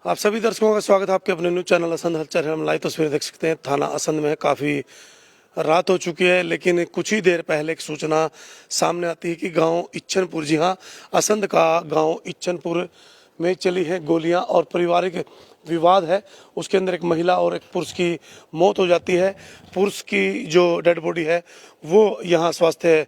आप सभी दर्शकों का स्वागत है आपके अपने न्यूज चैनल असंध हलचल। हम लाइव तस्वीरें देख सकते हैं। थाना असंध में काफ़ी रात हो चुकी है, लेकिन कुछ ही देर पहले एक सूचना सामने आती है कि गांव इच्छनपुर, जी हां, असंध का गांव इच्छनपुर में चली है गोलियां और पारिवारिक विवाद है। उसके अंदर एक महिला और एक पुरुष की मौत हो जाती है। पुरुष की जो डेड बॉडी है वो यहाँ स्वास्थ्य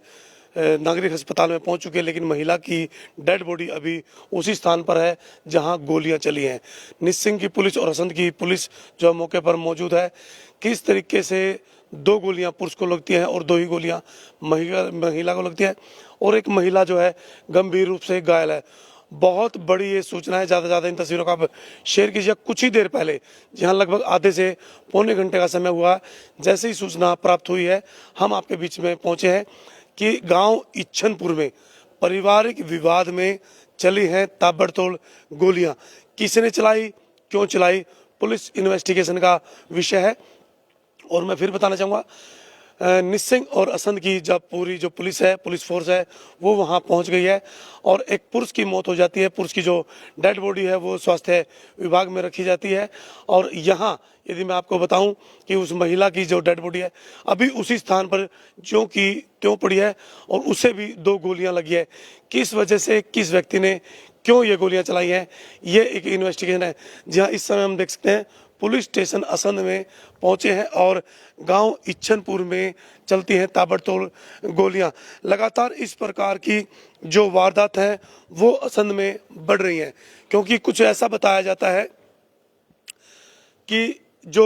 नागरिक अस्पताल में पहुंच चुके हैं, लेकिन महिला की डेड बॉडी अभी उसी स्थान पर है जहां गोलियां चली हैं। निस्सिंग की पुलिस और असंध की पुलिस जो मौके पर मौजूद है, किस तरीके से दो गोलियां पुरुष को लगती हैं और दो ही गोलियां महिला को लगती है, और एक महिला जो है गंभीर रूप से घायल है। बहुत बड़ी ये सूचना है। ज़्यादा से ज़्यादा इन तस्वीरों का आप शेयर कीजिए। कुछ ही देर पहले, जहां लगभग आधे से पौने घंटे का समय हुआ, जैसे ही सूचना प्राप्त हुई है हम आपके बीच में पहुंचे हैं कि गांव इच्छनपुर में पारिवारिक विवाद में चली हैं ताबड़तोड़ गोलियां। किसने चलाई, क्यों चलाई, पुलिस इन्वेस्टिगेशन का विषय है। और मैं फिर बताना चाहूँगा, निस्सिंग और असंध की जब पूरी जो पुलिस है, पुलिस फोर्स है, वो वहाँ पहुँच गई है और एक पुरुष की मौत हो जाती है। पुरुष की जो डेड बॉडी है वो स्वास्थ्य विभाग में रखी जाती है। और यहाँ यदि मैं आपको बताऊं कि उस महिला की जो डेड बॉडी है अभी उसी स्थान पर जो की त्यों पड़ी है और उसे भी दो गोलियां लगी है। किस वजह से, किस व्यक्ति ने क्यों ये गोलियां चलाई हैं, ये एक इन्वेस्टिगेशन है। जहां इस समय हम देख सकते हैं पुलिस स्टेशन असंध में पहुंचे हैं और गांव इच्छनपुर में चलती हैं ताबड़तोड़ गोलियां। लगातार इस प्रकार की जो वारदात हैं वो असंध में बढ़ रही हैं, क्योंकि कुछ ऐसा बताया जाता है कि जो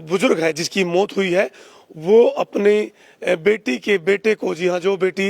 बुजुर्ग है जिसकी मौत हुई है वो अपने बेटी के बेटे को, जी हाँ, जो बेटी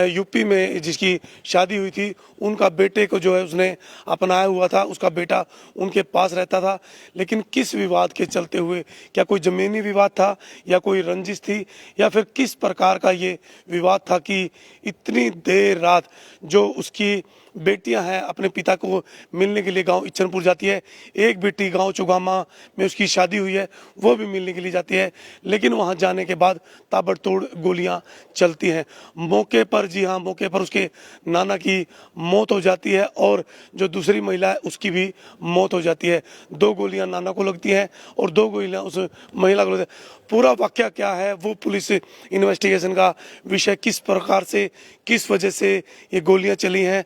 यूपी में जिसकी शादी हुई थी उनका बेटे को जो है उसने अपनाया हुआ था, उसका बेटा उनके पास रहता था। लेकिन किस विवाद के चलते हुए, क्या कोई ज़मीनी विवाद था या कोई रंजिश थी या फिर किस प्रकार का ये विवाद था कि इतनी देर रात जो उसकी बेटियां हैं अपने पिता को मिलने के लिए गांव इच्छनपुर जाती है। एक बेटी गांव चुगामा में उसकी शादी हुई है, वो भी मिलने के लिए जाती है, लेकिन वहां जाने के बाद ताबड़तोड़ गोलियां चलती हैं मौके पर। जी हाँ, मौके पर उसके नाना की मौत हो जाती है और जो दूसरी महिला है उसकी भी मौत हो जाती है। दो गोलियां नाना को लगती हैं और दो गोलियां उस महिला को लगती है। पूरा वाकया क्या है वो पुलिस इन्वेस्टिगेशन का विषय, किस प्रकार से, किस वजह से ये गोलियां चली हैं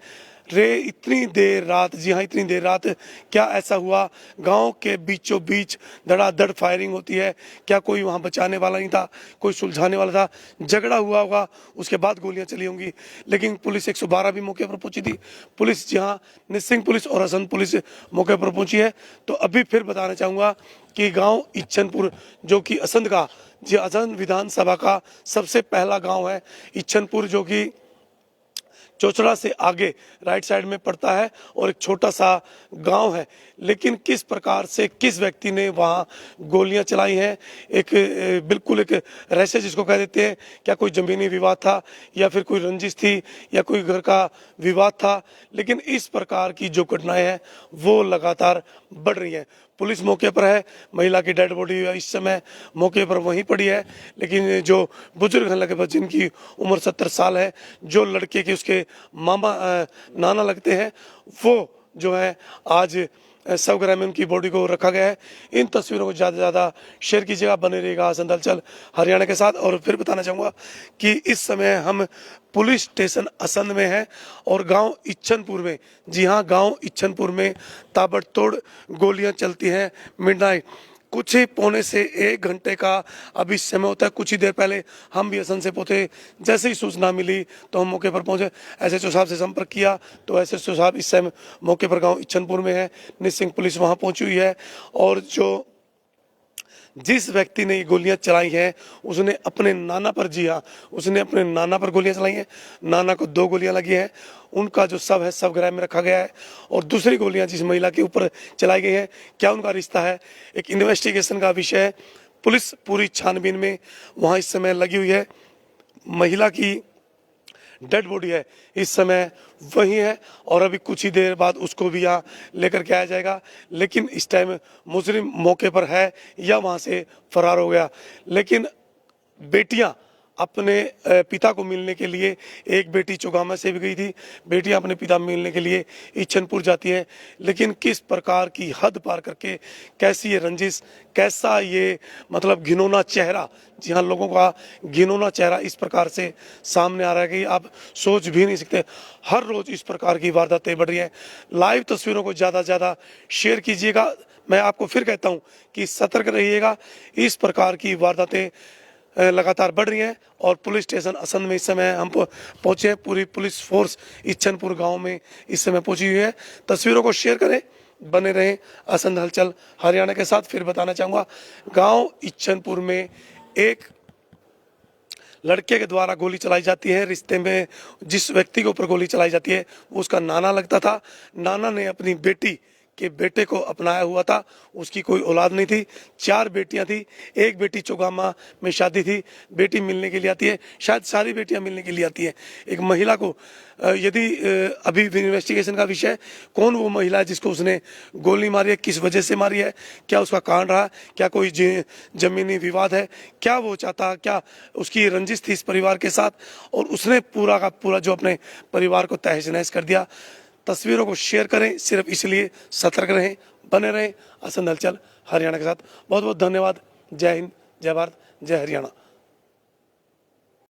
रे इतनी देर रात। जी हाँ, इतनी देर रात क्या ऐसा हुआ? गांव के बीचों बीच धड़ाधड़ फायरिंग होती है। क्या कोई वहां बचाने वाला नहीं था, कोई सुलझाने वाला था? झगड़ा हुआ होगा, उसके बाद गोलियां चली होंगी। लेकिन पुलिस 112 भी मौके पर पहुंची थी। पुलिस, जहां निस्सिंग पुलिस और असंध पुलिस मौके पर पहुंची है। तो अभी फिर बताना चाहूँगा कि गाँव इच्छनपुर जो कि असंध का, जी असंध विधानसभा का सबसे पहला गाँव है इच्छनपुर, जो कि चोचड़ा से आगे राइट साइड में पड़ता है और एक छोटा सा गांव है। लेकिन किस प्रकार से, किस व्यक्ति ने वहां गोलियां चलाई हैं, एक बिल्कुल एक रहस्य जिसको कह देते हैं। क्या कोई जमीनी विवाद था या फिर कोई रंजिश थी या कोई घर का विवाद था? लेकिन इस प्रकार की जो घटनाएं हैं वो लगातार बढ़ रही हैं। पुलिस मौके पर है, महिला की डेड बॉडी इस समय मौके पर वहीं पड़ी है। लेकिन जो बुजुर्ग हैं लगभग, जिनकी उम्र 70 साल है, जो लड़के के उसके मामा नाना लगते हैं, वो जो है आज शवगृह में उनकी बॉडी को रखा गया है। इन तस्वीरों को ज़्यादा से ज़्यादा शेयर कीजिएगा, बने रहेगा असंध हलचल हरियाणा के साथ। और फिर बताना चाहूँगा कि इस समय हम पुलिस स्टेशन असंध में हैं और गांव इच्छनपुर में, जी हाँ, गांव इच्छनपुर में ताबड़तोड़ गोलियां चलती हैं मिडनाइट। कुछ ही पौने से एक घंटे का अभी समय होता है। कुछ ही देर पहले हम भी असंध से पहुंचे। जैसे ही सूचना मिली तो हम मौके पर पहुंचे, एसएचओ साहब से संपर्क किया तो एसएचओ साहब इस समय मौके पर गांव इच्छनपुर में है। निस्सिंग पुलिस वहां पहुंची हुई है और जो जिस व्यक्ति ने ये गोलियां चलाई हैं उसने अपने नाना पर, जी हाँ, उसने अपने नाना पर गोलियां चलाई हैं। नाना को दो गोलियां लगी हैं। उनका जो शव है शवगृह में रखा गया है। और दूसरी गोलियां जिस महिला के ऊपर चलाई गई हैं, क्या उनका रिश्ता है, एक इन्वेस्टिगेशन का विषय है। पुलिस पूरी छानबीन में वहाँ इस समय लगी हुई है। महिला की डेड बॉडी है इस समय वही है और अभी कुछ ही देर बाद उसको भी यहाँ लेकर के आया जाएगा। लेकिन इस टाइम मुजरिम मौके पर है या वहाँ से फरार हो गया। लेकिन बेटियाँ अपने पिता को मिलने के लिए, एक बेटी चौगामा से भी गई थी, बेटियां अपने पिता मिलने के लिए ईचनपुर जाती हैं। लेकिन किस प्रकार की हद पार करके, कैसी ये रंजिश, कैसा ये मतलब घिनौना चेहरा, जी हाँ, लोगों का घिनौना चेहरा इस प्रकार से सामने आ रहा है कि आप सोच भी नहीं सकते। हर रोज इस प्रकार की वारदातें बढ़ रही हैं। लाइव तस्वीरों को ज़्यादा से ज़्यादा शेयर कीजिएगा। मैं आपको फिर कहता हूँ कि सतर्क रहिएगा। इस प्रकार की वारदातें लगातार बढ़ रही हैं। और पुलिस स्टेशन असंध में इस समय हम पहुंचे हैं। पूरी पुलिस फोर्स ईचनपुर गांव में इस समय पहुंची हुई है। तस्वीरों को शेयर करें, बने रहें असंध हलचल हरियाणा के साथ। फिर बताना चाहूँगा, गांव ईचनपुर में एक लड़के के द्वारा गोली चलाई जाती है। रिश्ते में जिस व्यक्ति के ऊपर गोली चलाई जाती है वो उसका नाना लगता था। नाना ने अपनी बेटी के बेटे को अपनाया हुआ था। उसकी कोई औलाद नहीं थी, 4 बेटियां थी। एक बेटी चौगामा में शादी थी, बेटी मिलने के लिए आती है, शायद सारी बेटियां मिलने के लिए आती हैं। एक महिला को यदि अभी इन्वेस्टिगेशन का विषय, कौन वो महिला है जिसको उसने गोली मारी है, किस वजह से मारी है, क्या उसका कारण रहा, क्या कोई जमीनी विवाद है, क्या वो चाहता, क्या उसकी रंजिश थी इस परिवार के साथ, और उसने पूरा का पूरा जो अपने परिवार को तहस नहस कर दिया। तस्वीरों को शेयर करें, सिर्फ इसलिए सतर्क रहें, बने रहें असंध हलचल हरियाणा के साथ। बहुत बहुत धन्यवाद। जय हिंद, जय भारत, जय हरियाणा।